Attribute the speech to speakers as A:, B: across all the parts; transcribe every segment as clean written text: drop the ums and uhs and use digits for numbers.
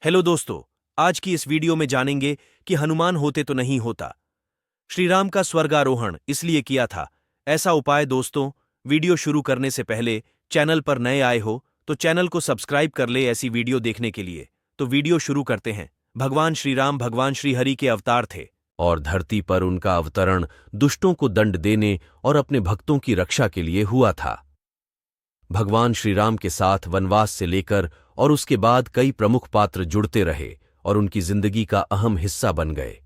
A: Hello दोस्तों, आज की इस वीडियो में जानेंगे कि हनुमान होते तो नहीं होता। श्री राम का स्वर्गारोहण इसलिए किया था। ऐसा उपाय दोस्तों, वीडियो शुरू करने से पहले चैनल पर नए आए हो तो चैनल को सब्सक्राइब कर ले ऐसी वीडियो देखने के लिए। तो वीडियो शुरू करते हैं। भगवान श्री राम भगवान श्री हरि के अवतार थे और धरती पर उनका अवतरण दुष्टों को दंड देने और अपने भक्तों की रक्षा के लिए हुआ था। भगवान श्री राम के साथ वनवास से लेकर और उसके बाद कई प्रमुख पात्र जुड़ते रहे और उनकी जिंदगी का अहम हिस्सा बन गए।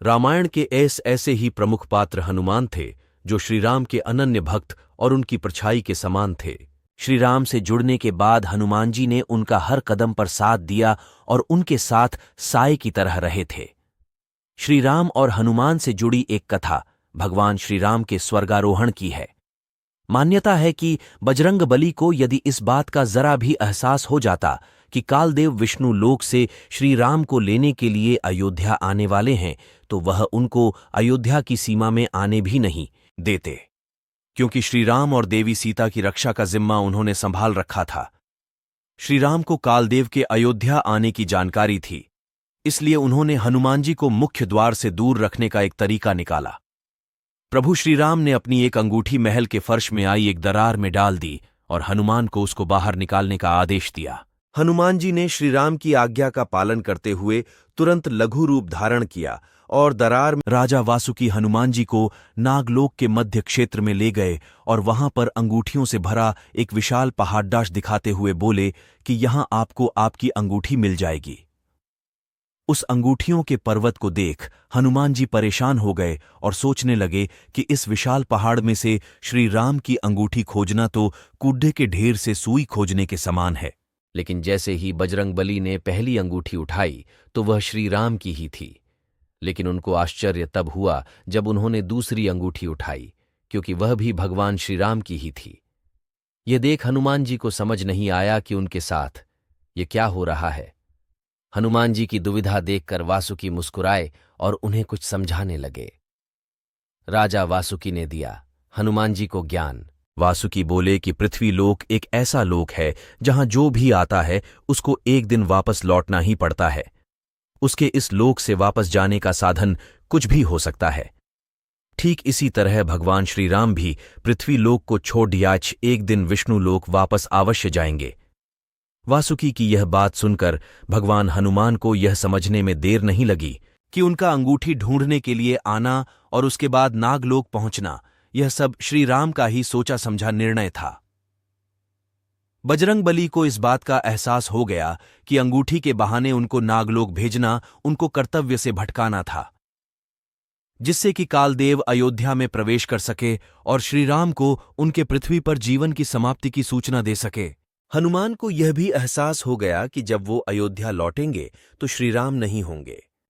A: रामायण के ऐसे ही प्रमुख पात्र हनुमान थे जो श्री राम के अनन्य भक्त और उनकी परछाई के समान थे। श्री राम से जुड़ने के बाद हनुमान जी ने उनका हर कदम पर साथ दिया और उनके साथ साए की तरह रहे थे। श्री राम और हनुमान से जुड़ी एक कथा भगवान श्री राम के स्वर्गारोहण की है। मान्यता है कि बजरंगबली को यदि इस बात का जरा भी एहसास हो जाता कि कालदेव विष्णु लोक से श्री राम को लेने के लिए अयोध्या आने वाले हैं तो वह उनको अयोध्या की सीमा में आने भी नहीं देते, क्योंकि श्री राम और देवी सीता की रक्षा का जिम्मा उन्होंने संभाल रखा था। श्री राम को कालदेव के अयोध्या आने की जानकारी थी, इसलिए उन्होंने हनुमान जी को मुख्य द्वार से दूर रखने का एक तरीका निकाला। प्रभु श्री राम ने अपनी एक अंगूठी महल के फर्श में आई एक दरार में डाल दी और हनुमान को उसको बाहर निकालने का आदेश दिया। हनुमान जी ने श्री राम की आज्ञा का पालन करते हुए तुरंत लघु रूप धारण किया और दरार में राजा वासुकी हनुमान जी को नागलोक के मध्य क्षेत्र में ले गए और वहां पर अंगूठियों से भरा एक विशाल पहाड़दाश दिखाते हुए बोले कि यहां आपको आपकी अंगूठी मिल जाएगी। उस अंगूठियों के पर्वत को देख हनुमान जी परेशान हो गए और सोचने लगे कि इस विशाल पहाड़ में से श्री राम की अंगूठी खोजना तो कूड़े के ढेर से सुई खोजने के समान है। लेकिन जैसे ही बजरंगबली ने पहली अंगूठी उठाई तो वह श्री राम की ही थी। लेकिन उनको आश्चर्य तब हुआ जब उन्होंने दूसरी अंगूठी उठाई, क्योंकि वह भी भगवान श्री राम की ही थी। यह देख हनुमान जी को समझ नहीं आया कि उनके साथ ये क्या हो रहा है। हनुमान जी की दुविधा देखकर वासुकी मुस्कुराए और उन्हें कुछ समझाने लगे। राजा वासुकी ने दिया हनुमान जी को ज्ञान। वासुकी बोले कि पृथ्वी लोक एक ऐसा लोक है जहां जो भी आता है उसको एक दिन वापस लौटना ही पड़ता है। उसके इस लोक से वापस जाने का साधन कुछ भी हो सकता है। ठीक इसी तरह भगवान श्री राम भी पृथ्वी लोक को छोड़ याच एक दिन विष्णु लोक वापस अवश्य जाएंगे। वासुकी की यह बात सुनकर भगवान हनुमान को यह समझने में देर नहीं लगी कि उनका अंगूठी ढूंढने के लिए आना और उसके बाद नागलोक पहुंचना यह सब श्री राम का ही सोचा समझा निर्णय था। बजरंगबली को इस बात का एहसास हो गया कि अंगूठी के बहाने उनको नागलोक भेजना उनको कर्तव्य से भटकाना था, जिससे कि कालदेव अयोध्या में प्रवेश कर सके और श्री राम को उनके पृथ्वी पर जीवन की समाप्ति की सूचना दे सके। हनुमान को यह भी एहसास हो गया कि जब वो अयोध्या लौटेंगे तो श्री राम नहीं होंगे।